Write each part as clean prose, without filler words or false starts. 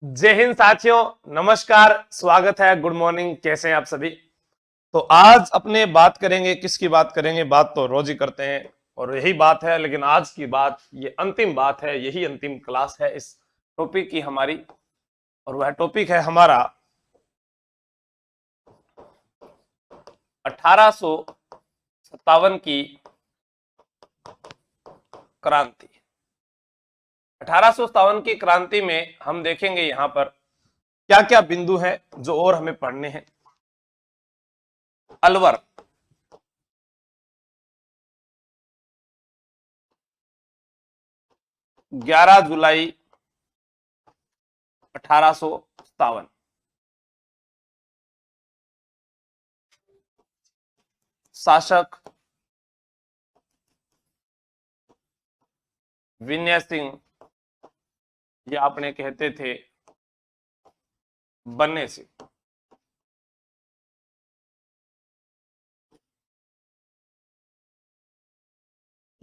जय हिंद साथियों, नमस्कार, स्वागत है। गुड मॉर्निंग, कैसे हैं आप सभी। तो आज अपने बात करेंगे, किसकी बात करेंगे। बात तो रोज ही करते हैं और यही बात है, लेकिन आज की बात ये अंतिम बात है, यही अंतिम क्लास है इस टॉपिक की हमारी। और वह टॉपिक है हमारा 1857 की क्रांति। 1857 की क्रांति में हम देखेंगे यहां पर क्या क्या बिंदु है जो और हमें पढ़ने हैं। अलवर, 11 जुलाई 1857। शासक विनय सिंह, या अपने कहते थे बन्ने सिंह।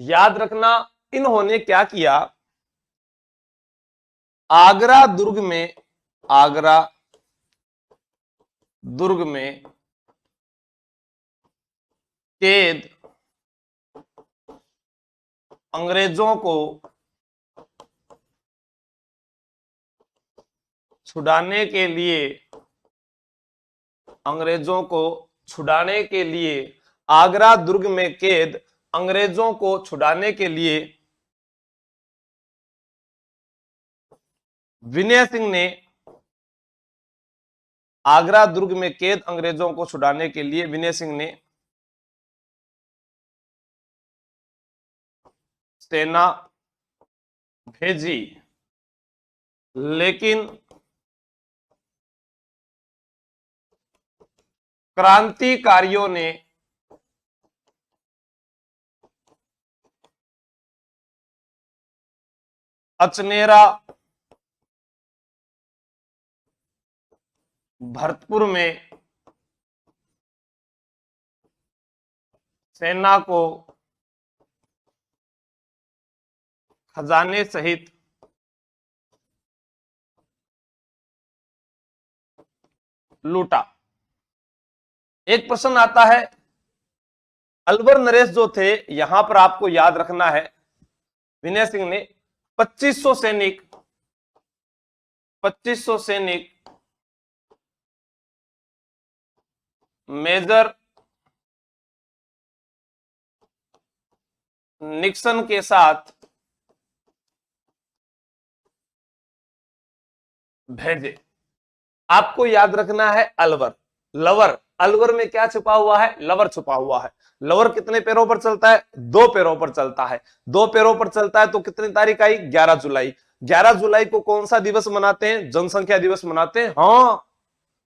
याद रखना, इन्होंने क्या किया। आगरा दुर्ग में, आगरा दुर्ग में कैद अंग्रेजों को छुड़ाने के लिए, अंग्रेजों को छुड़ाने के लिए, आगरा दुर्ग में कैद अंग्रेजों को छुड़ाने के लिए विनय सिंह ने, आगरा दुर्ग में कैद अंग्रेजों को छुड़ाने के लिए विनय सिंह ने सेना भेजी, लेकिन क्रांतिकारियों ने अचनेरा, भरतपुर में सेना को खजाने सहित लूटा। एक प्रश्न आता है, अलवर नरेश जो थे, यहां पर आपको याद रखना है विनय सिंह ने 2500 सैनिक, 2500 सैनिक मेजर निक्सन के साथ भेजे। आपको याद रखना है अलवर, लवर, अलवर में क्या छुपा हुआ है, लवर छुपा हुआ है। लवर कितने पैरों पर चलता है, दो पैरों पर चलता है। दो पैरों पर चलता है तो कितनी तारीख आई, 11 जुलाई। 11 जुलाई को कौन सा दिवस मनाते हैं, जनसंख्या दिवस मनाते हैं। हाँ,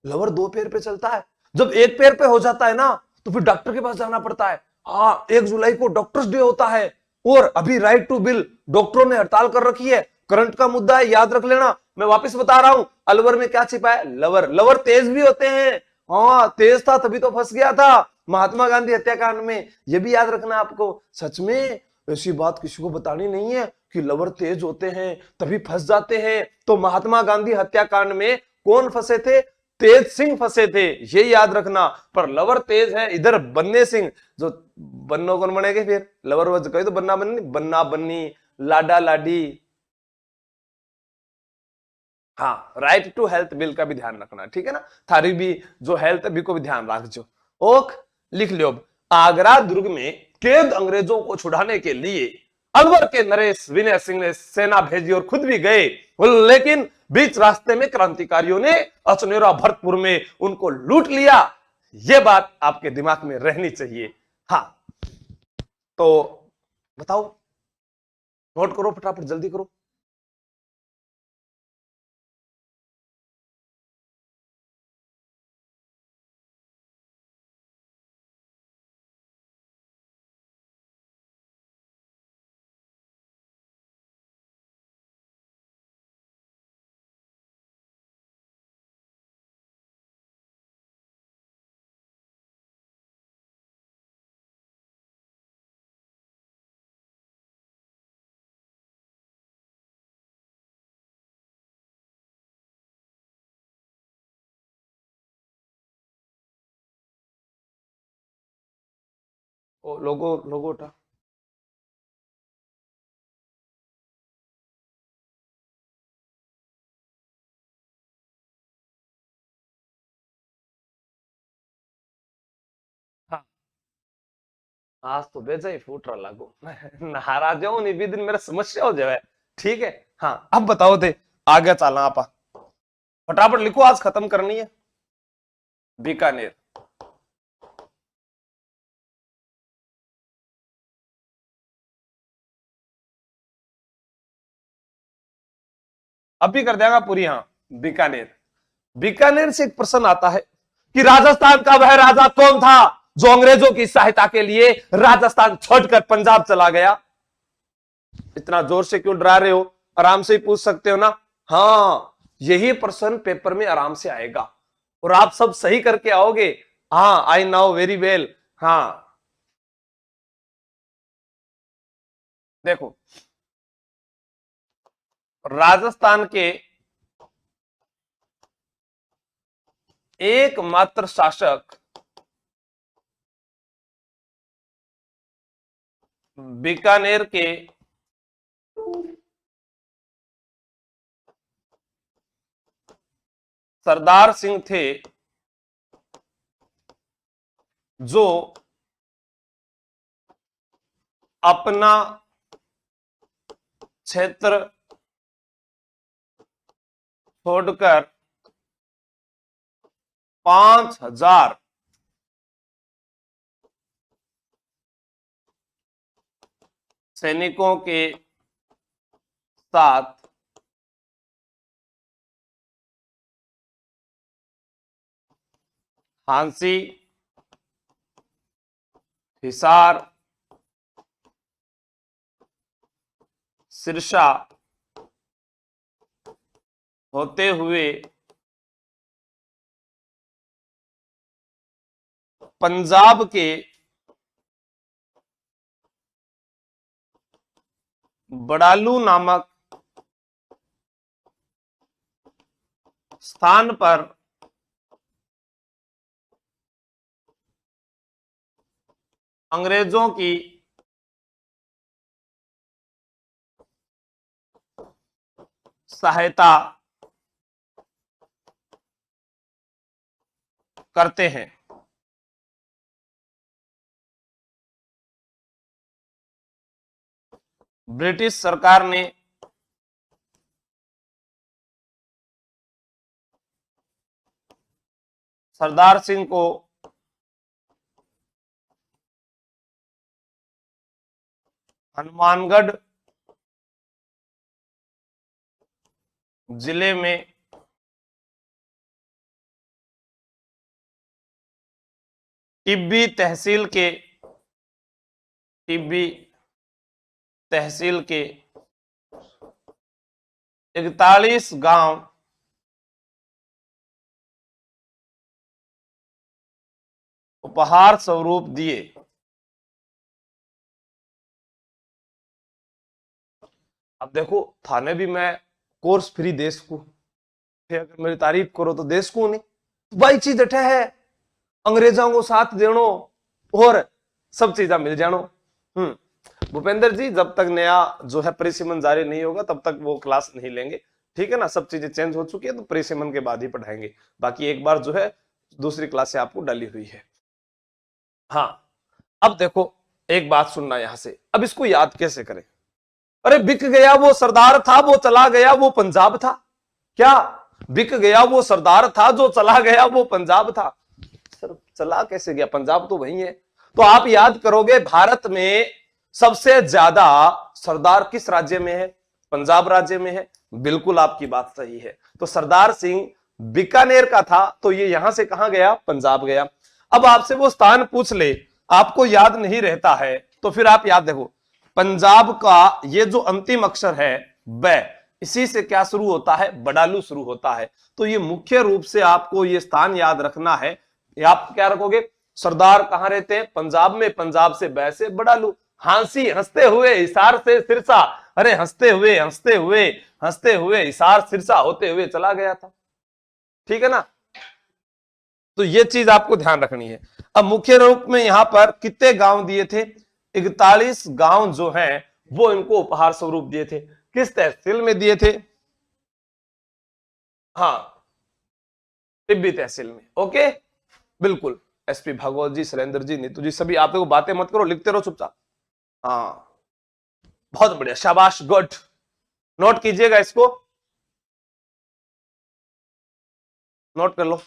लवर दो पैर पे चलता है। जब एक पैर पे हो जाता है ना, तो फिर डॉक्टर के पास जाना पड़ता है। हाँ, 1 जुलाई को डॉक्टर्स डे होता है। और अभी राइट टू बिल डॉक्टरों ने हड़ताल कर रखी है। करंट का मुद्दा है, याद रख लेना। मैं वापस बता रहा हूं, अलवर में क्या छिपा है, लवर। लवर तेज भी होते हैं। हाँ, तेज था तभी तो फंस गया था महात्मा गांधी हत्याकांड में। यह भी याद रखना आपको। सच में ऐसी बात किसी को बतानी नहीं है कि लवर तेज होते हैं तभी फंस जाते हैं। तो महात्मा गांधी हत्याकांड में कौन फंसे थे, तेज सिंह फंसे थे, ये याद रखना। पर लवर तेज है, इधर बन्ने सिंह जो बन्नो कौन बनेगे फिर, लवर वज कही तो बन्ना बन्नी, बन्ना बन्नी, लाडा लाडी। हाँ, राइट टू हेल्थ बिल का भी ध्यान रखना, ठीक है ना। थारी भी जो हेल्थ है, भी को भी ध्यान रखो। ओक, लिख लियो। आगरा दुर्ग में कैद अंग्रेजों को छुड़ाने के लिए अलवर के नरेश विनय सिंह ने सेना भेजी और खुद भी गए, लेकिन बीच रास्ते में क्रांतिकारियों ने अचनेरा भरतपुर में उनको लूट लिया। यह बात आपके दिमाग में रहनी चाहिए। हाँ, तो बताओ, नोट करो फटाफट, जल्दी करो। लोगो लोगो उठा। हाँ, आज तो बेजा ही फूट रहा लागू नहारा जाऊं नहीं भी दिन मेरा समस्या हो जाए। ठीक है। हाँ, अब बताओ थे आगे चलना आप फटाफट लिखो, आज खत्म करनी है। बीकानेर। अभी कर देगा पूरी। हाँ, बीकानेर। बीकानेर से एक प्रश्न आता है कि राजस्थान का वह राजा कौन था जो अंग्रेजों की सहायता के लिए राजस्थान छोड़कर पंजाब चला गया। इतना जोर से क्यों डरा रहे हो, आराम से ही पूछ सकते हो ना। हाँ, यही प्रश्न पेपर में आराम से आएगा और आप सब सही करके आओगे। हाँ, आई नाउ वेरी वेल। हाँ, देखो, राजस्थान के एकमात्र शासक बीकानेर के सरदार सिंह थे, जो अपना क्षेत्र छोड़कर 5,000 सैनिकों के साथ हांसी, हिसार, सिरसा होते हुए पंजाब के बड़ालू नामक स्थान पर अंग्रेजों की सहायता करते हैं। ब्रिटिश सरकार ने सरदार सिंह को हनुमानगढ़ जिले में टिब्बी तहसील के 41 गांव उपहार स्वरूप दिए। अब देखो, थाने भी मैं कोर्स फ्री देश को, अगर मेरी तारीफ करो तो देश को नहीं भाई चीज अठे है अंग्रेजों को साथ देनो और सब चीजा मिल जानो। भूपेंद्र जी, जब तक नया जो है परिसीमन जारी नहीं होगा तब तक वो क्लास नहीं लेंगे। ठीक है ना, सब चीजें चेंज हो चुकी है तो परिसीमन के बाद ही पढ़ाएंगे। बाकी एक बार जो है दूसरी क्लास से आपको डाली हुई है। हाँ, अब देखो एक बात सुनना यहां से, अब इसको याद कैसे करें। अरे बिक गया वो सरदार था, वो चला गया वो पंजाब था। क्या बिक गया वो सरदार था, जो चला गया वो पंजाब था। सर चला कैसे गया, पंजाब तो वही है। तो आप याद करोगे भारत में सबसे ज्यादा सरदार किस राज्य में है, पंजाब राज्य में है। बिल्कुल आपकी बात सही है। तो सरदार सिंह बीकानेर का था, तो ये यहां से कहां गया, पंजाब गया। अब आपसे वो स्थान पूछ ले, आपको याद नहीं रहता है तो फिर आप याद देखो, पंजाब का ये जो अंतिम अक्षर है ब, इसी से क्या शुरू होता है, बड़ालू शुरू होता है। तो ये मुख्य रूप से आपको ये स्थान याद रखना है। आप क्या रखोगे, सरदार कहां रहते हैं, पंजाब में, पंजाब से ब से बड़ालू, हांसी हंसते हुए, हिसार से सिरसा, अरे हंसते हुए हंसते हुए हंसते हुए हिसार सिरसा होते हुए चला गया था। ठीक है ना। तो ये चीज आपको ध्यान रखनी है। अब मुख्य रूप में यहां पर कितने गांव दिए थे? 41 गांव जो हैं वो इनको उपहार स्वरूप दिए थे। किस तहसील में दिए थे? हाँ, टिब्बी तहसील में। ओके, बिल्कुल। एसपी भागवत जी, सुरेंद्र जी, नीतू जी, सभी आप लोग बातें मत करो, लिखते रहो चुपचाप। हाँ, बहुत बढ़िया, शाबाश, गुड। नोट कीजिएगा इसको, नोट कर लो।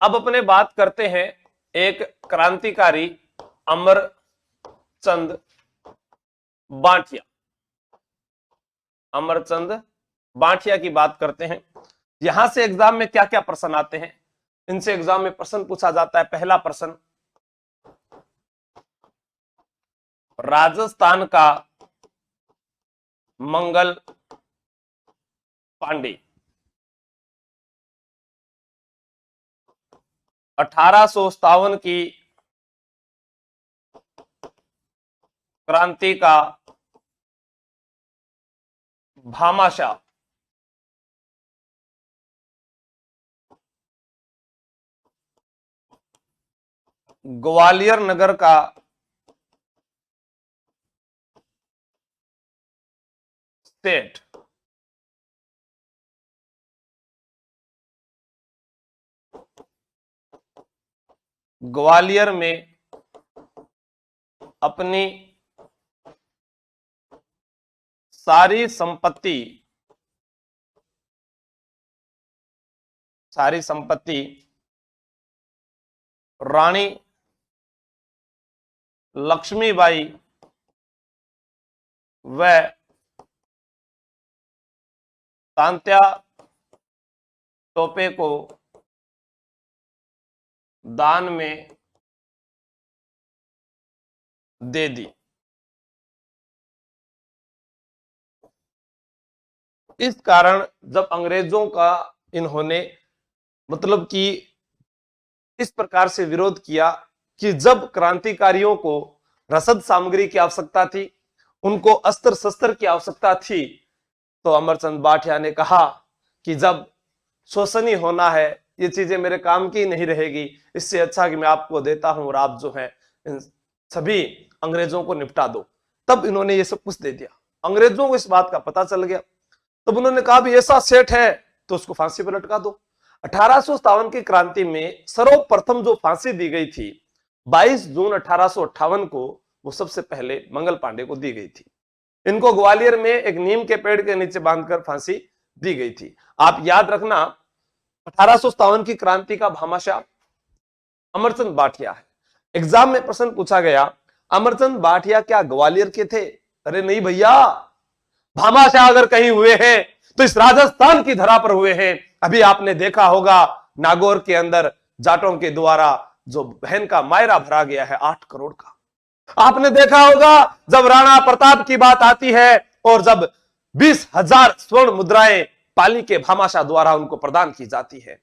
अब अपने बात करते हैं एक क्रांतिकारी अमरचंद बांटिया। अमरचंद बांटिया की बात करते हैं। यहां से एग्जाम में क्या क्या प्रश्न आते हैं? इनसे एग्जाम में प्रश्न पूछा जाता है। पहला प्रश्न, राजस्थान का मंगल पांडे 1857 की क्रांति का भामाशाह ग्वालियर नगर का सेठ ग्वालियर में अपनी सारी संपत्ति रानी लक्ष्मीबाई व तांत्या टोपे को दान में दे दी। इस कारण जब अंग्रेजों का इन्होंने मतलब कि इस प्रकार से विरोध किया कि जब क्रांतिकारियों को रसद सामग्री की आवश्यकता थी, उनको अस्त्र शस्त्र की आवश्यकता थी, तो अमरचंद बाठिया ने कहा कि जब शोषण ही होना है, ये चीजें मेरे काम की नहीं रहेगी, इससे अच्छा कि मैं आपको देता हूं और आप जो है इन सभी अंग्रेजों को निपटा दो। तब इन्होंने ये सब कुछ दे दिया। अंग्रेजों को इस बात का पता चल गया, तब उन्होंने कहा भी ऐसा सेठ है तो उसको फांसी पर लटका दो। 1857 की क्रांति में सर्वप्रथम जो फांसी दी गई थी 22 जून 1858 को, वो सबसे पहले मंगल पांडे को दी गई थी। इनको ग्वालियर में एक नीम के पेड़ के नीचे बांधकर फांसी दी गई थी। आप याद रखना, 1857 की क्रांति का भामाशाह अमरचंद बाठिया है। एग्जाम में प्रश्न पूछा गया, अमरचंद भाटिया क्या ग्वालियर के थे? अरे नहीं भैया, भामाशाह अगर कहीं हुए हैं तो इस राजस्थान की धरा पर हुए हैं। अभी आपने देखा होगा नागौर के अंदर जाटों के द्वारा जो बहन का मायरा भरा गया है 8 करोड़ का। आपने देखा होगा जब राणा प्रताप की बात आती है और जब 20,000 स्वर्ण मुद्राएं पाली के भामाशाह द्वारा उनको प्रदान की जाती है,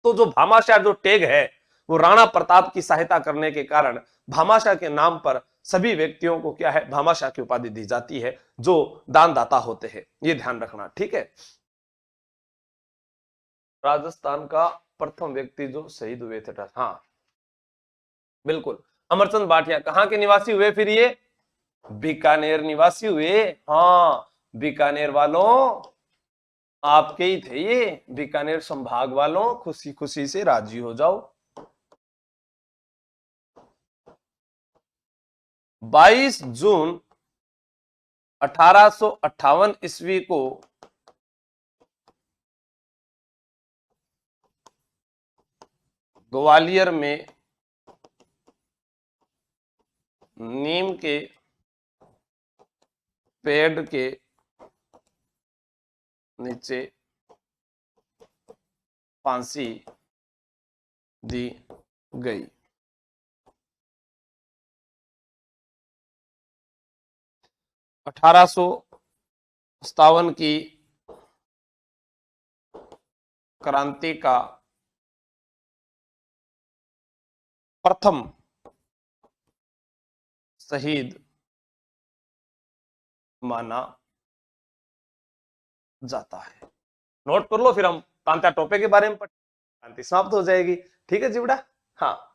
तो जो भामाशाह जो टैग है वो राणा प्रताप की सहायता करने के कारण भामाशाह के नाम पर सभी व्यक्तियों को क्या है, भामाशाह की उपाधि दी जाती है जो दानदाता होते हैं। ये ध्यान रखना, ठीक है। राजस्थान का प्रथम व्यक्ति जो शहीद हुए थे, हाँ बिल्कुल, अमरचंद भाटिया कहां के निवासी हुए फिर? ये बीकानेर निवासी हुए। हाँ, बीकानेर वालों आपके ही थे ये, बीकानेर संभाग वालों, खुशी खुशी से राजी हो जाओ। 22 जून 1858 ईस्वी को ग्वालियर में नीम के पेड़ के नीचे फांसी दी गई। 1857 की क्रांति का प्रथम शहीद माना जाता है। नोट कर लो, फिर हम तांत्या टोपे के बारे में क्रांति समाप्त हो जाएगी। ठीक है जीवड़ा, हाँ।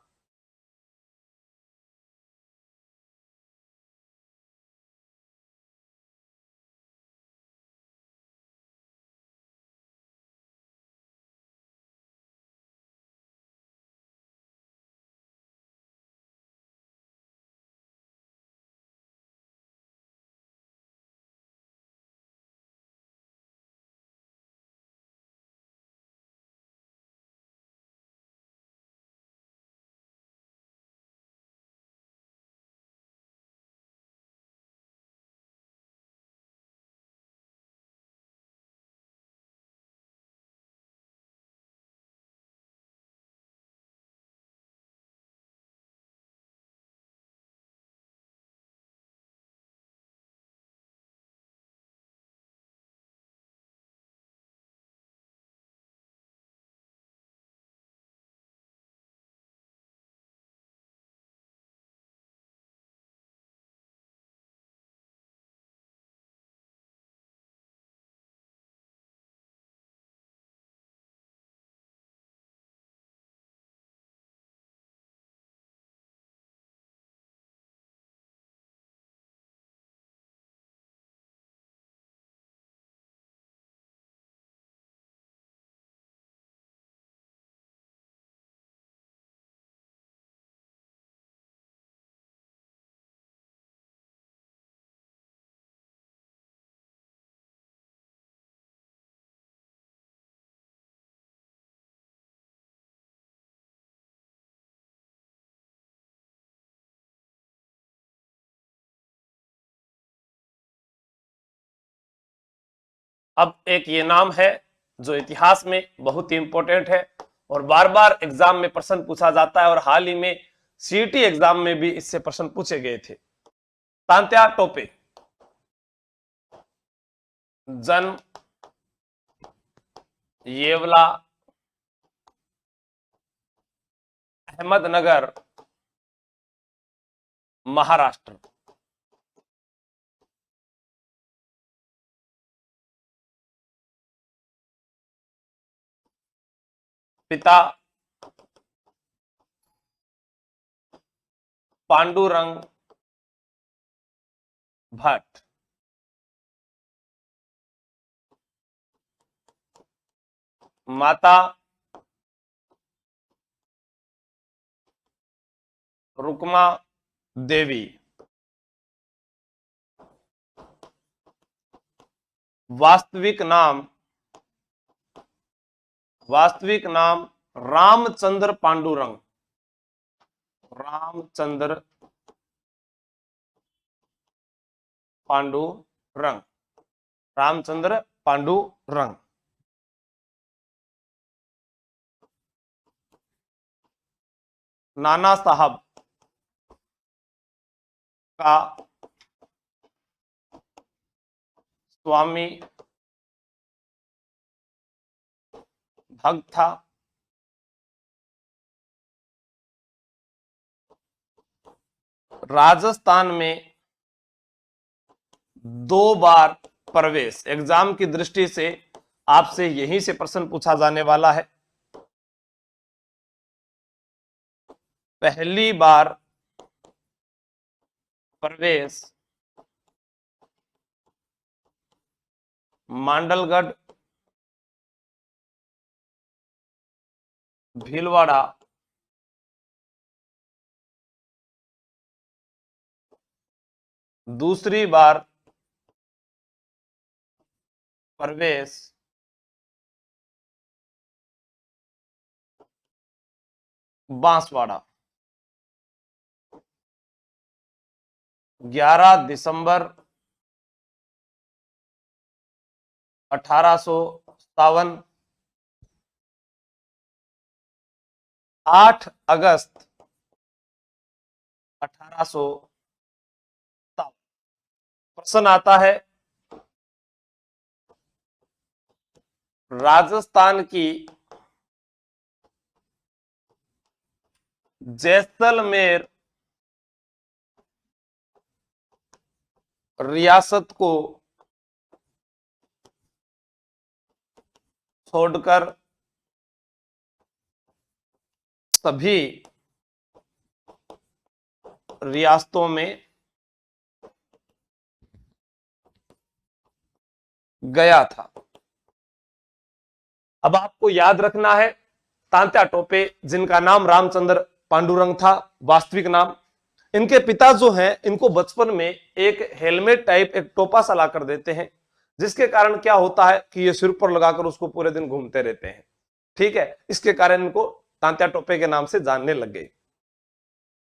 अब एक ये नाम है जो इतिहास में बहुत ही इंपॉर्टेंट है और बार बार एग्जाम में प्रश्न पूछा जाता है और हाल ही में सीईटी एग्जाम में भी इससे प्रश्न पूछे गए थे। तांत्या टोपे जन्म येवला अहमदनगर महाराष्ट्र। पिता पांडुरंग भट्ट, माता रुक्मा देवी, वास्तविक नाम रामचंद्र पांडुरंग। रामचंद्र पांडुरंग, रामचंद्र पांडुरंग। नाना साहब का स्वामी भक्त था। राजस्थान में 2 बार प्रवेश, एग्जाम की दृष्टि से आपसे यहीं से प्रश्न पूछा जाने वाला है। पहली बार प्रवेश मांडलगढ़, भीलवाड़ा, दूसरी बार प्रवेश बांसवाड़ा। 11 दिसंबर 1857, 8 अगस्त 1857। प्रश्न आता है, राजस्थान की जैसलमेर रियासत को छोड़कर सभी रियासतों में गया था। अब आपको याद रखना है, तांत्या टोपे जिनका नाम रामचंद्र पांडुरंग था वास्तविक नाम, इनके पिता जो हैं इनको बचपन में एक हेलमेट टाइप एक टोपा सा ला कर देते हैं, जिसके कारण क्या होता है कि ये सिर पर लगाकर उसको पूरे दिन घूमते रहते हैं। ठीक है, इसके कारण इनको तांत्या टोपे के नाम से जानने लग गए।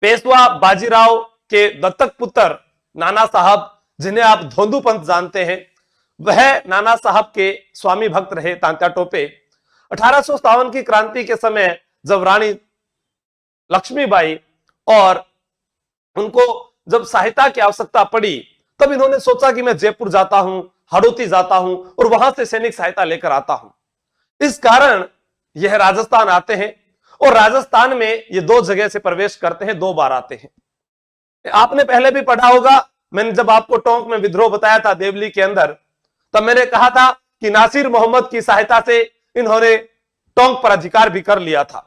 पेशवा बाजीराव के दत्तक पुत्र नाना साहब, जिन्हें आप धोंदू पंत जानते हैं, वह नाना साहब के स्वामी भक्त रहे तांत्या टोपे। 1857 की क्रांति के समय जब रानी लक्ष्मीबाई और उनको जब सहायता की आवश्यकता पड़ी, तब इन्होंने सोचा कि मैं जयपुर जाता हूं, हड़ौती जाता हूं और वहां से सैनिक सहायता लेकर आता हूं। इस कारण यह राजस्थान आते हैं और राजस्थान में ये 2 जगह से प्रवेश करते हैं, 2 बार आते हैं। आपने पहले भी पढ़ा होगा, मैंने जब आपको टोंक में विद्रोह बताया था देवली के अंदर, तब मैंने कहा था कि नासिर मोहम्मद की सहायता से इन्होंने टोंक पर अधिकार भी कर लिया था।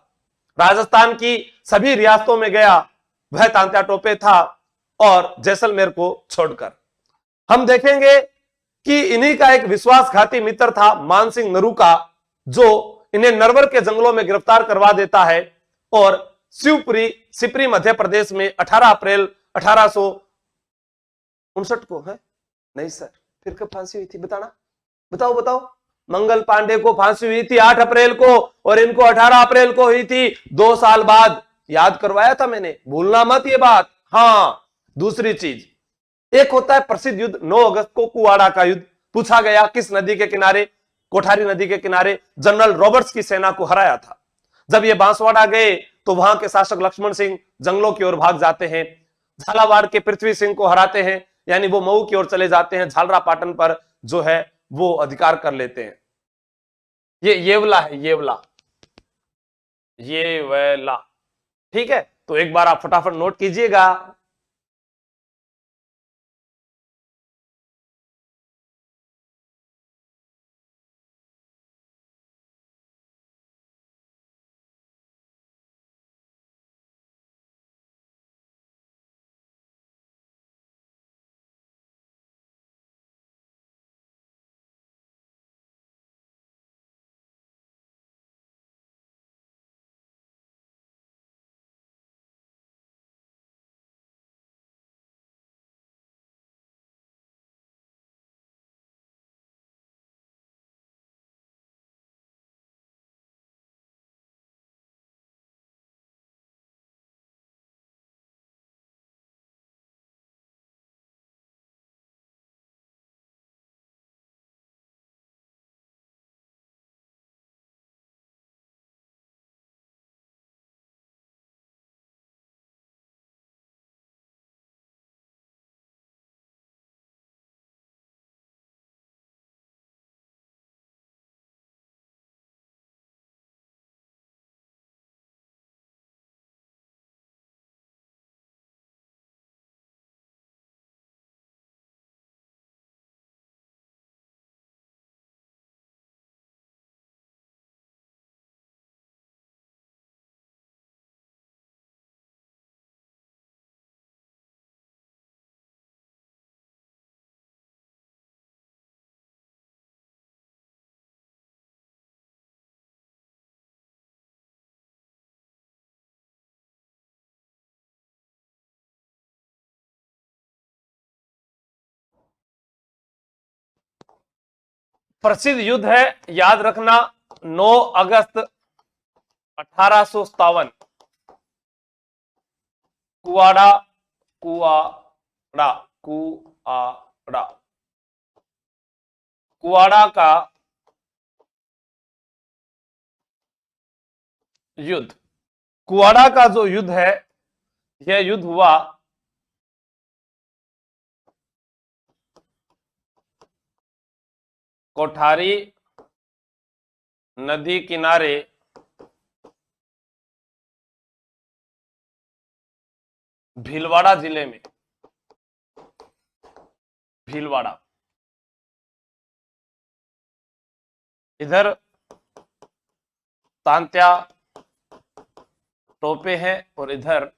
राजस्थान की सभी रियासतों में गया वह तांत्या टोपे था, और जैसलमेर को छोड़कर हम देखेंगे कि इन्हीं का एक विश्वासघाती मित्र था मानसिंह नरूका, जो इन्हें नरवर के जंगलों में गिरफ्तार करवा देता है और शिवपुरी सिपरी मध्य प्रदेश में 18 अप्रैल 1859 को है। नहीं सर, फिर कब फांसी हुई थी बताना, बताओ बताओ। मंगल पांडे को फांसी हुई थी 8 अप्रैल को और इनको 18 अप्रैल को हुई थी, 2 साल बाद। याद करवाया था मैंने, भूलना मत ये बात। हाँ, दूसरी चीज, एक होता है प्रसिद्ध युद्ध 9 अगस्त को कुवाड़ा का युद्ध, पूछा गया किस नदी के किनारे, कोठारी नदी के किनारे जनरल रॉबर्ट्स की सेना को हराया था। जब ये बांसवाड़ा गए तो वहां के शासक लक्ष्मण सिंह जंगलों की ओर भाग जाते हैं, झालावाड़ के पृथ्वी सिंह को हराते हैं, यानी वो मऊ की ओर चले जाते हैं, झालरा पाटन पर जो है वो अधिकार कर लेते हैं। ये येवला है, येवला, येवला। ठीक है, तो एक बार आप फटाफट नोट कीजिएगा। प्रसिद्ध युद्ध है, याद रखना, 9 अगस्त 1857, कुआड़ा कुआड़ा कुआड़ा कुआड़ा का युद्ध। कुआड़ा का जो युद्ध है, यह युद्ध हुआ कोठारी नदी किनारे भीलवाड़ा जिले में। भीलवाड़ा, इधर तांत्या टोपे हैं और इधर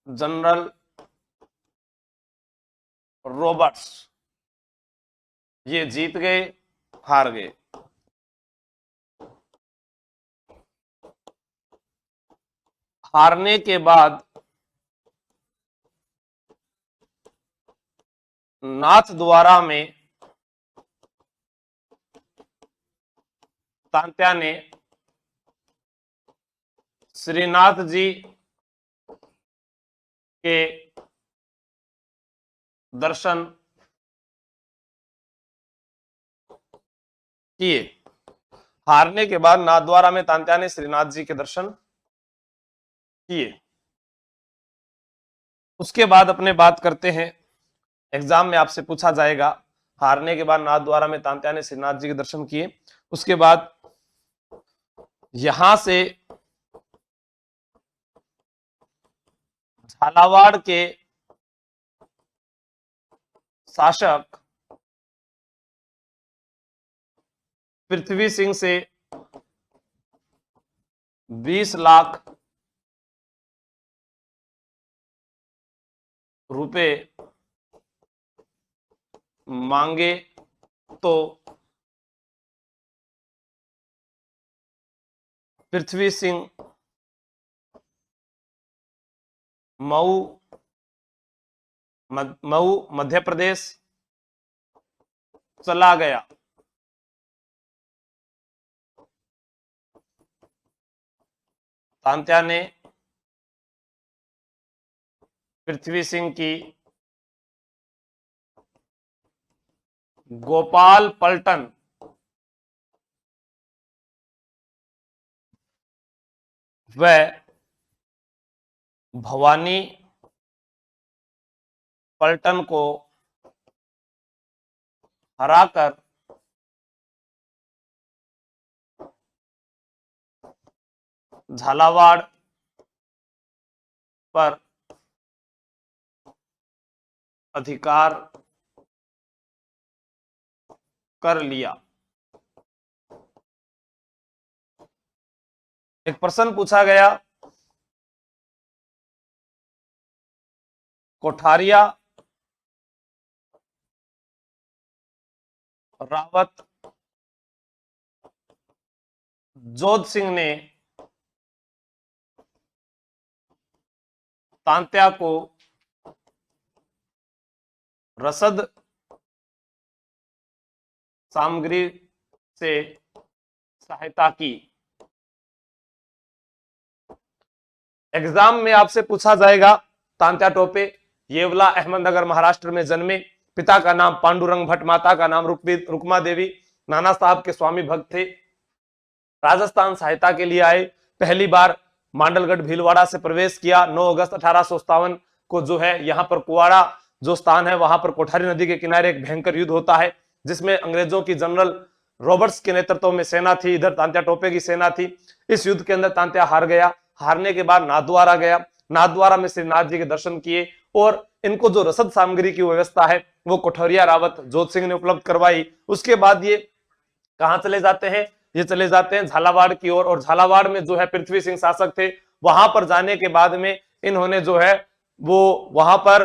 जनरल रॉबर्ट्स। ये जीत गए, हार गए। हारने के बाद नाथ द्वारा में तांत्या ने श्रीनाथ जी के दर्शन किए। हारने के बाद नाथद्वारा में तांत्या ने श्रीनाथ जी के दर्शन किए। उसके बाद अपने बात करते हैं, एग्जाम में आपसे पूछा जाएगा, हारने के बाद नाथद्वारा में तांत्या ने श्रीनाथ जी के दर्शन किए। उसके बाद यहां से झालावाड़ के शासक पृथ्वी सिंह से 20 लाख रुपए मांगे तो पृथ्वी सिंह मऊ मध्य प्रदेश चला गया। तांत्या ने पृथ्वी सिंह की गोपाल पलटन व भवानी पलटन को हराकर झालावाड़ पर अधिकार कर लिया। एक प्रश्न पूछा गया, कोठारिया रावत जोध सिंह ने तांत्या को रसद सामग्री से सहायता की। एग्जाम में आपसे पूछा जाएगा, तांत्या टोपे येवला अहमदनगर महाराष्ट्र में जन्मे, पिता का नाम पांडुरंग भट्ट, माता का नाम रुक्मा देवी, नाना साहब के स्वामी भक्त थे। राजस्थान सहायता के लिए आए, पहली बार मांडलगढ़ भीलवाड़ा से प्रवेश किया। 9 अगस्त 1857 को जो है यहाँ पर कुआड़ा जो स्थान है वहां पर कोठारी नदी के किनारे एक भयंकर युद्ध होता है, जिसमें अंग्रेजों की जनरल रॉबर्ट्स के नेतृत्व में सेना थी, इधर तांत्या टोपे की सेना थी। इस युद्ध के अंदर तांत्या हार गया। हारने के बाद नाथद्वारा गया, नाथद्वारा में श्रीनाथ जी के दर्शन किए और इनको जो रसद सामग्री की व्यवस्था है वो कोठरिया रावत जोध सिंह ने उपलब्ध करवाई। उसके बाद ये कहां चले जाते हैं, ये चले जाते हैं झालावाड़ की ओर, और झालावाड़ में जो है पृथ्वी सिंह शासक थे। वहां पर जाने के बाद में इन्होंने जो है वो वहां पर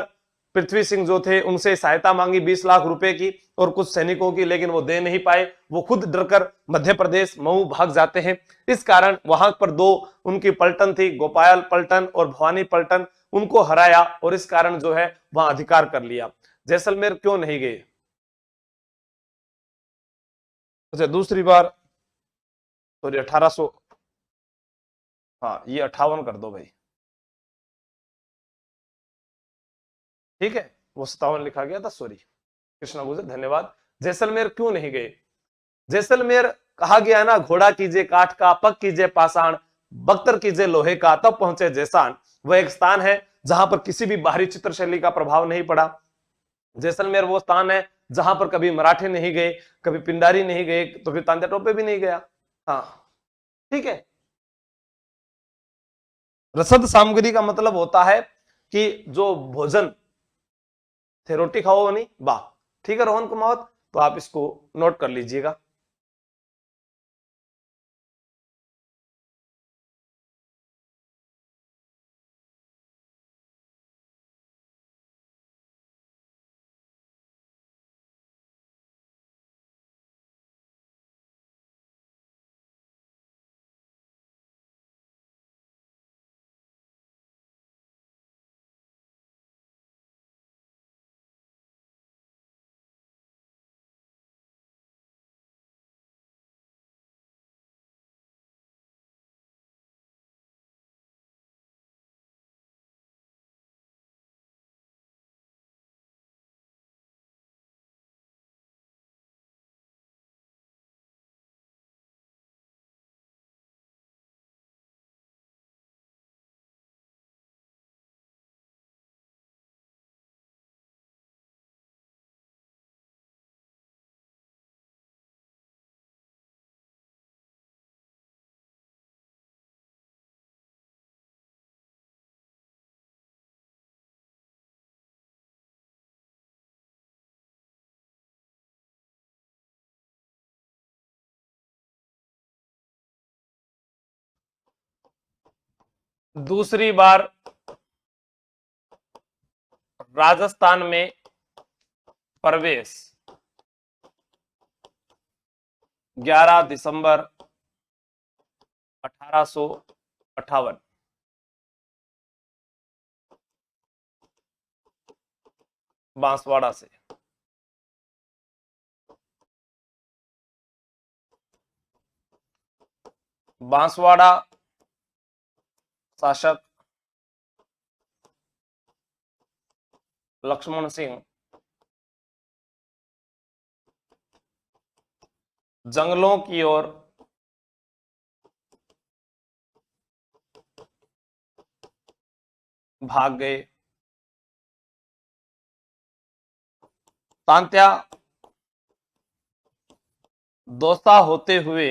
पृथ्वी सिंह जो थे उनसे सहायता मांगी 20 लाख रुपए की और कुछ सैनिकों की, लेकिन वो दे नहीं पाए। वो खुद डरकर मध्य प्रदेश मऊ भाग जाते हैं। इस कारण वहां पर 2 उनकी पलटन थी, गोपाल पलटन और भवानी पलटन, उनको हराया और इस कारण जो है वहां अधिकार कर लिया। जैसलमेर क्यों नहीं गए? अच्छा दूसरी बार, सॉरी 1800, हाँ ये 58 कर दो भाई, ठीक है, वो 57 लिखा गया था, सॉरी। कृष्णा गुजर धन्यवाद। जैसलमेर क्यों नहीं गए? जैसलमेर कहा गया ना, घोड़ा कीजिए काठ का, पग कीजिए पाषाण, बख्तर कीजिए लोहे का, तब पहुंचे जैसान। वह एक स्थान है जहां पर किसी भी बाहरी चित्रशैली का प्रभाव नहीं पड़ा। जैसलमेर वो स्थान है जहां पर कभी मराठे नहीं गए, कभी पिंडारी नहीं गए, तो फिर तांत्या टोपे भी नहीं गया। हाँ ठीक है। रसद सामग्री का मतलब होता है कि जो भोजन थे, रोटी खाओ नहीं वाह, ठीक है रोहन कुमावत, तो आप इसको नोट कर लीजिएगा। दूसरी बार राजस्थान में प्रवेश 11 दिसंबर 1858, बांसवाड़ा से। बांसवाड़ा शासक लक्ष्मण सिंह जंगलों की ओर भाग गए। तांत्या दौसा होते हुए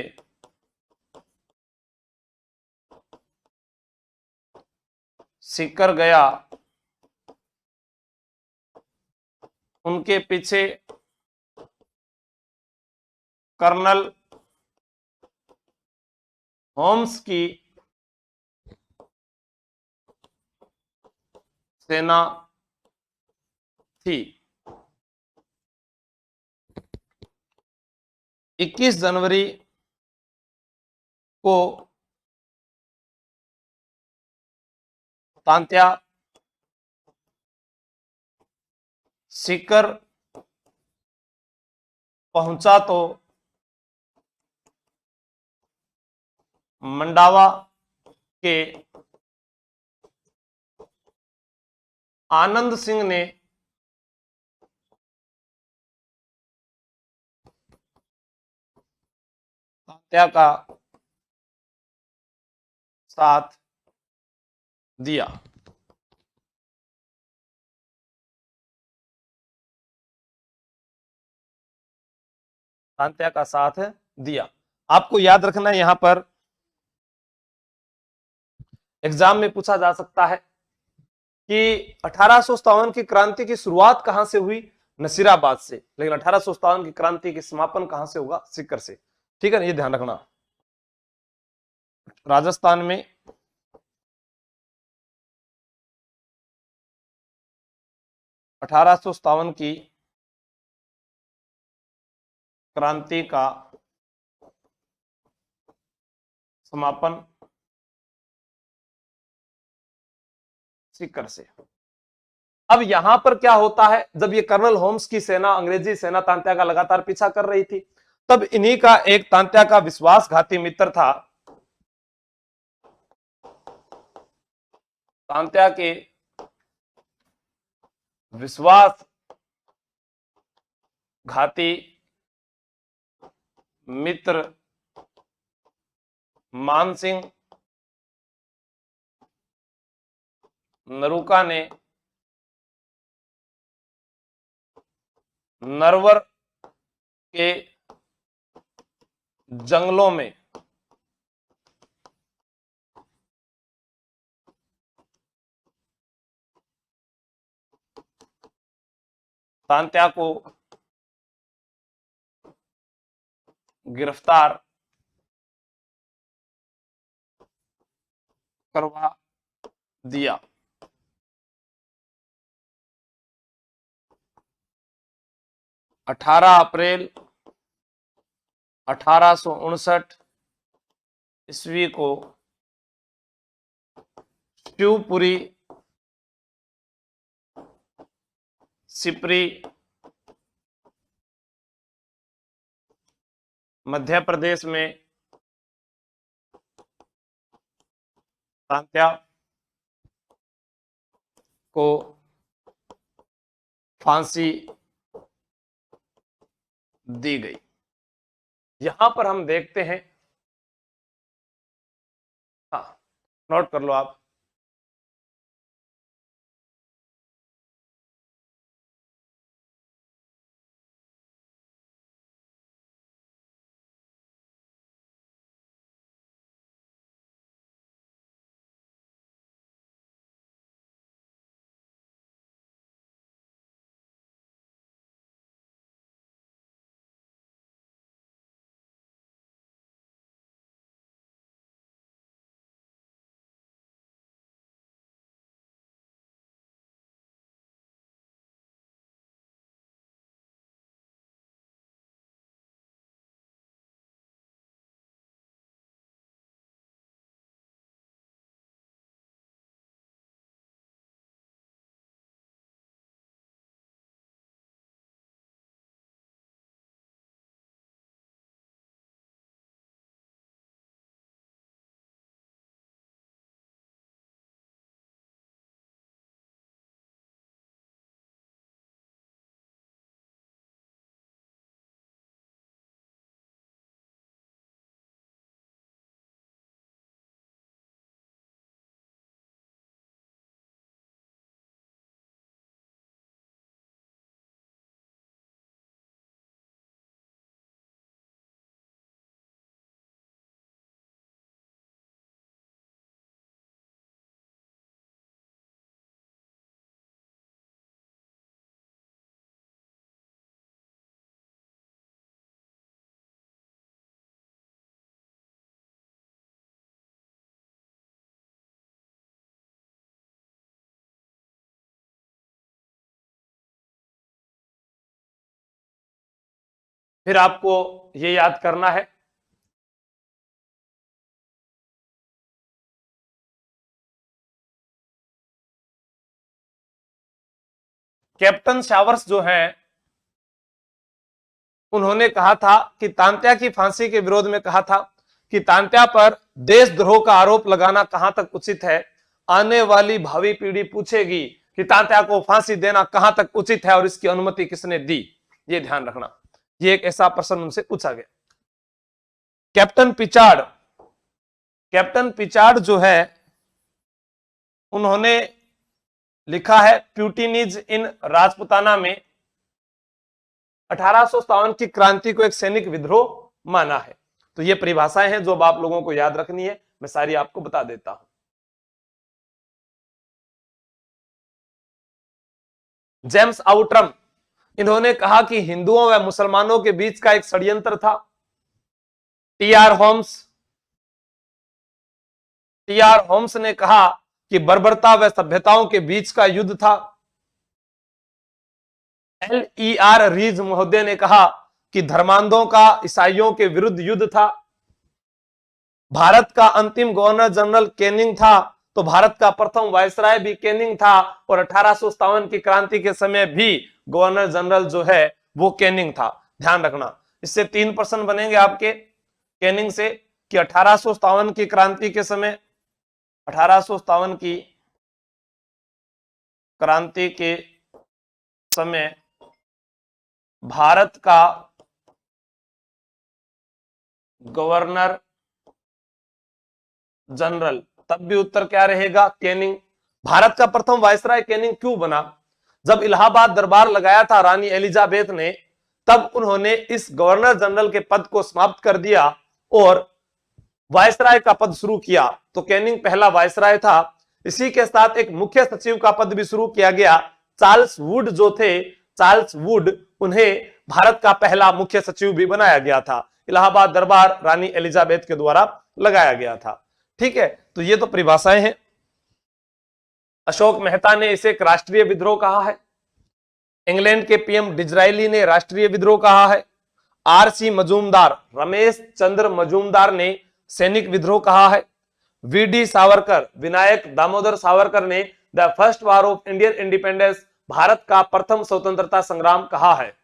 सीकर गया, उनके पीछे कर्नल होम्स की सेना थी। 21 जनवरी को तांत्या सीकर पहुंचा तो मंडावा के आनंद सिंह ने तांत्या का साथ दिया। तांत्या का साथ दिया। आपको याद रखना है, यहां पर एग्जाम में पूछा जा सकता है कि 1857 की क्रांति की शुरुआत कहां से हुई? नसीराबाद से, लेकिन 1857 की क्रांति की समापन कहां से होगा? सीकर से। ठीक है ना, ये ध्यान रखना। राजस्थान में 1857 की क्रांति का समापन सीकर से। अब यहां पर क्या होता है, जब ये कर्नल होम्स की सेना, अंग्रेजी सेना तांत्या का लगातार पीछा कर रही थी, तब इन्हीं का एक तांत्या का विश्वासघाती मित्र था। तांत्या के विश्वासघाती मित्र मानसिंह नरूका ने नरवर के जंगलों में तांत्या को गिरफ्तार करवा दिया। 18 अप्रैल 1859 ईस्वी को शिवपुरी सिपरी मध्य प्रदेश में तांत्या को फांसी दी गई। यहां पर हम देखते हैं, हाँ नोट कर लो आप, फिर आपको ये याद करना है कैप्टन शावर्स जो हैं उन्होंने कहा था कि तांत्या की फांसी के विरोध में कहा था कि तांत्या पर देशद्रोह का आरोप लगाना कहां तक उचित है। आने वाली भावी पीढ़ी पूछेगी कि तांत्या को फांसी देना कहां तक उचित है और इसकी अनुमति किसने दी। ये ध्यान रखना, ये एक ऐसा प्रश्न उनसे पूछा गया। कैप्टन पिचार्ड जो है उन्होंने लिखा है प्यूटिनीज इन राजपुताना में 1857 की क्रांति को एक सैनिक विद्रोह माना है। तो ये परिभाषाएं हैं जो अब आप लोगों को याद रखनी है, मैं सारी आपको बता देता हूं। जेम्स आउट्रम, इन्होंने कहा कि हिंदुओं व मुसलमानों के बीच का एक षड्यंत्र था। टीआर होम्स ने कहा कि बर्बरता व सभ्यताओं के बीच का युद्ध था। LER रीज महोदय ने कहा कि धर्मांधों का ईसाइयों के विरुद्ध युद्ध था। भारत का अंतिम गवर्नर जनरल कैनिंग था, तो भारत का प्रथम वायसराय भी कैनिंग था, और 1857 की क्रांति के समय भी गवर्नर जनरल जो है वो कैनिंग था। ध्यान रखना, इससे 3 प्रश्न बनेंगे आपके कैनिंग से कि 1857 की क्रांति के समय, 1857 की क्रांति के समय भारत का गवर्नर जनरल, तब भी उत्तर क्या रहेगा? कैनिंग। भारत का प्रथम वायसराय कैनिंग क्यों बना? जब इलाहाबाद दरबार लगाया था रानी एलिजाबेथ ने, तब उन्होंने इस गवर्नर जनरल के पद को समाप्त कर दिया और वायसराय का पद शुरू किया। तो कैनिंग पहला वायसराय था। इसी के साथ एक मुख्य सचिव का पद भी शुरू किया गया। चार्ल्स वुड जो थे, चार्ल्स वुड, उन्हें भारत का पहला मुख्य सचिव भी बनाया गया था। इलाहाबाद दरबार रानी एलिजाबेथ के द्वारा लगाया गया था। ठीक है, तो ये तो परिभाषाएं हैं। अशोक मेहता ने इसे एक राष्ट्रीय विद्रोह कहा है। इंग्लैंड के पीएम डिजरायली ने राष्ट्रीय विद्रोह कहा है। आरसी मजूमदार, रमेश चंद्र मजूमदार ने सैनिक विद्रोह कहा है। वीडी सावरकर, विनायक दामोदर सावरकर ने the first war of Indian independence, Bharat का प्रथम स्वतंत्रता संग्राम कहा है।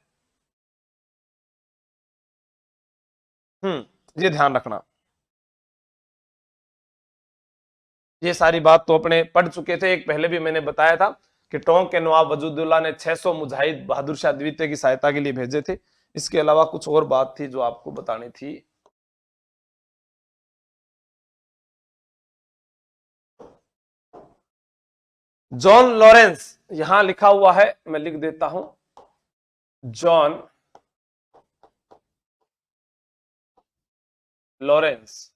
ये ध्यान रखना। ये सारी बात तो अपने पढ़ चुके थे। एक पहले भी मैंने बताया था कि टोंक के नवाब वजूदुल्लाह ने 600 मुजाहिद बहादुर शाह द्वितीय की सहायता के लिए भेजे थे। इसके अलावा कुछ और बात थी जो आपको बतानी थी। जॉन लॉरेंस, यहां लिखा हुआ है, मैं लिख देता हूं। जॉन लॉरेंस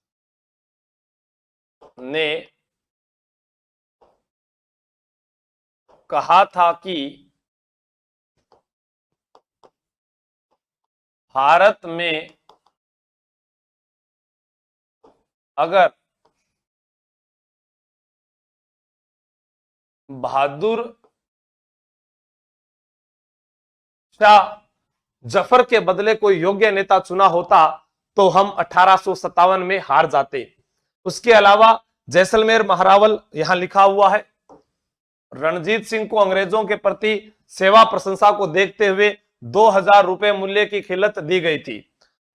ने कहा था कि भारत में अगर बहादुर शाह जफर के बदले कोई योग्य नेता चुना होता तो हम 1857 में हार जाते। उसके अलावा जैसलमेर महारावल, यहां लिखा हुआ है, रणजीत सिंह को अंग्रेजों के प्रति सेवा प्रशंसा को देखते हुए 2000 रुपए मूल्य की खिलत दी गई थी।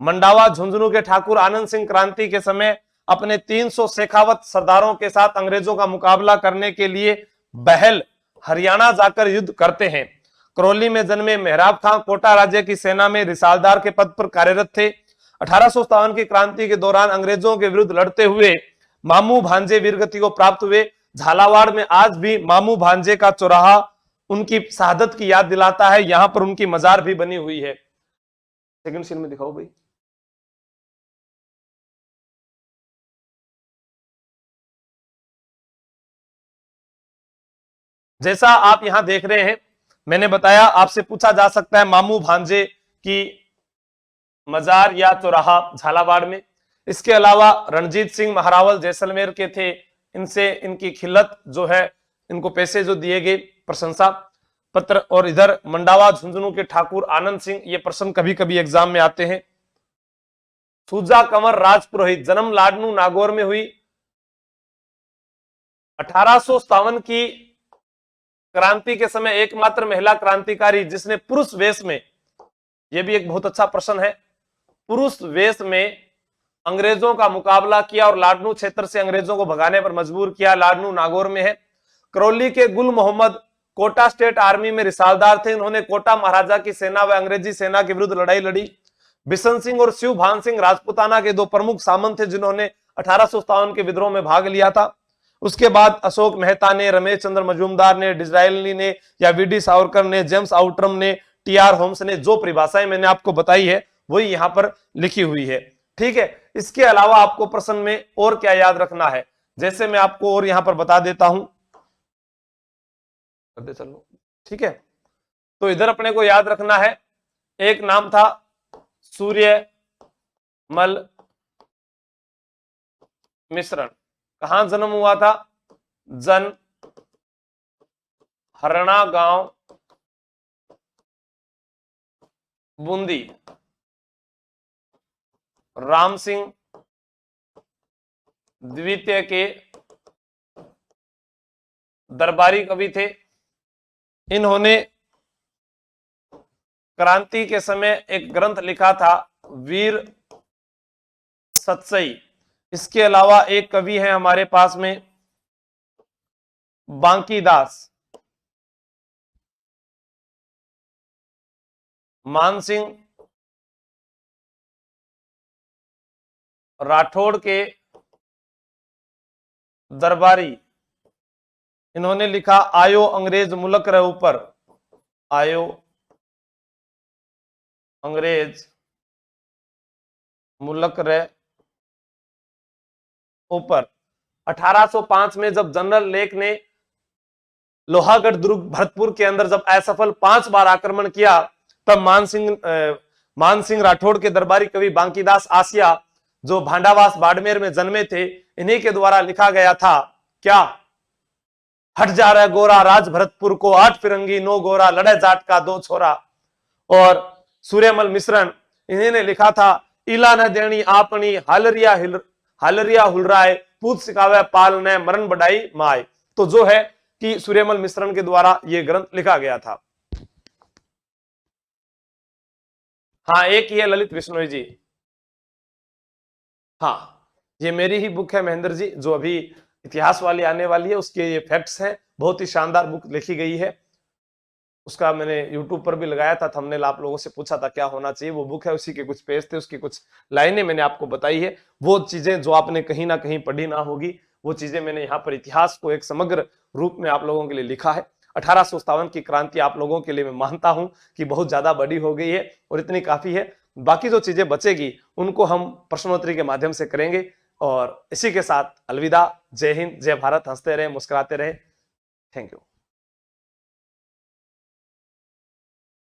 मंडावा झुंझुनू के ठाकुर आनंद सिंह क्रांति के समय अपने 300 शेखावत सरदारों के साथ अंग्रेजों का मुकाबला करने के लिए बहल हरियाणा जाकर युद्ध करते हैं। करौली में जन्मे मेहराब खां कोटा राज्य की सेना में रिसालदार के पद पर कार्यरत थे। 1857 की क्रांति के दौरान अंग्रेजों के विरुद्ध लड़ते हुए मामू भांजे वीरगति को प्राप्त हुए। झालावाड़ में आज भी मामू भांजे का चौराहा उनकी शहादत की याद दिलाता है। यहां पर उनकी मजार भी बनी हुई है। सेकंड सीन में दिखाओ भाई। जैसा आप यहां देख रहे हैं, मैंने बताया आपसे पूछा जा सकता है मामू भांजे की मजार या चौराहा झालावाड़ में। इसके अलावा रणजीत सिंह महारावल जैसलमेर के थे, इनसे इनकी खिल्लत जो है, इनको पैसे जो दिए गए, प्रशंसा पत्र। और इधर मंडावा झुंझुनू के ठाकुर आनंद सिंह, ये प्रश्न कभी कभी एग्जाम में आते हैं। सूजा कंवर राजपुरोहित, जन्म लाडनू नागौर में हुई। 1857 की क्रांति के समय एकमात्र महिला क्रांतिकारी जिसने पुरुष वेश में, यह भी एक बहुत अच्छा प्रश्न है, पुरुष वेश में अंग्रेजों का मुकाबला किया और लाडनू क्षेत्र से अंग्रेजों को भगाने पर मजबूर किया, लाडनू नागौर में है। करौली के गुल मोहम्मद कोटा स्टेट आर्मी में रिसालदार थे। उन्होंने कोटा महाराजा की सेना व अंग्रेजी सेना के विरुद्ध लड़ाई लड़ी। बिशन सिंह और शिव भान सिंह राजपूताना के दो प्रमुख सामंत थे जिन्होंने 1857 के विद्रोह में भाग लिया था। उसके बाद अशोक मेहता ने, रमेश चंद्र मजूमदार ने, डिजरायली ने या वीडी सावरकर ने, जेम्स आउटरम ने, टीआर होम्स ने, जो परिभाषाएं मैंने आपको बताई है वही यहां पर लिखी हुई है। ठीक है, इसके अलावा आपको प्रश्न में और क्या याद रखना है, जैसे मैं आपको और यहां पर बता देता हूं, चलो ठीक है। तो इधर अपने को याद रखना है, एक नाम था सूर्यमल मिश्रण। कहां जन्म हुआ था? जन हरणा गांव, बूंदी। राम सिंह द्वितीय के दरबारी कवि थे। इन्होंने क्रांति के समय एक ग्रंथ लिखा था वीर सतसई। इसके अलावा एक कवि है हमारे पास में बांकीदास, मानसिंह राठौड़ के दरबारी। इन्होंने लिखा आयो अंग्रेज मुल्क रहे ऊपर, आयो अंग्रेज मुल्क रहे ऊपर। 1805 में जब जनरल लेक ने लोहागढ़ दुर्ग भरतपुर के अंदर जब असफल 5 बार आक्रमण किया, तब मानसिंह राठौड़ के दरबारी कवि बांकीदास आसिया, जो भांडावास बाड़मेर में जन्मे थे, इन्हीं के द्वारा लिखा गया था क्या, हट जा रहा गोरा राज भरतपुर को, 8 फिरंगी 9 गोरा, लड़े जाट का 2 छोरा। और सूर्यमल मिश्रण, इन्हीं ने लिखा था इला न देनी आपनी हालरिया हुलराय, पूत सिखावे पाल ने मरण बढ़ाई माय। तो जो है कि सूर्यमल मिश्रण के द्वारा यह ग्रंथ लिखा गया था। हाँ, एक ही है ललित बिश्नोई जी। हाँ, ये मेरी ही बुक है महेंद्र जी, जो अभी इतिहास वाली आने वाली है, उसके ये फैक्ट्स हैं। बहुत ही शानदार बुक लिखी गई है। उसका मैंने YouTube पर भी लगाया था थंबनेल, आप लोगों से पूछा था क्या होना चाहिए। वो बुक है, उसी के कुछ पेज थे, उसकी कुछ लाइनें मैंने आपको बताई है। वो चीजें जो आपने कहीं ना कहीं पढ़ी ना होगी, वो चीजें मैंने यहाँ पर इतिहास को एक समग्र रूप में आप लोगों के लिए लिखा है। 1857 की क्रांति आप लोगों के लिए मैं मानता हूं कि बहुत ज्यादा बड़ी हो गई है और इतनी काफी है। बाकी जो चीजें बचेगी उनको हम प्रश्नोत्तरी के माध्यम से करेंगे। और इसी के साथ अलविदा। जय हिंद, जय भारत। हंसते रहे, मुस्कुराते रहे। Thank you.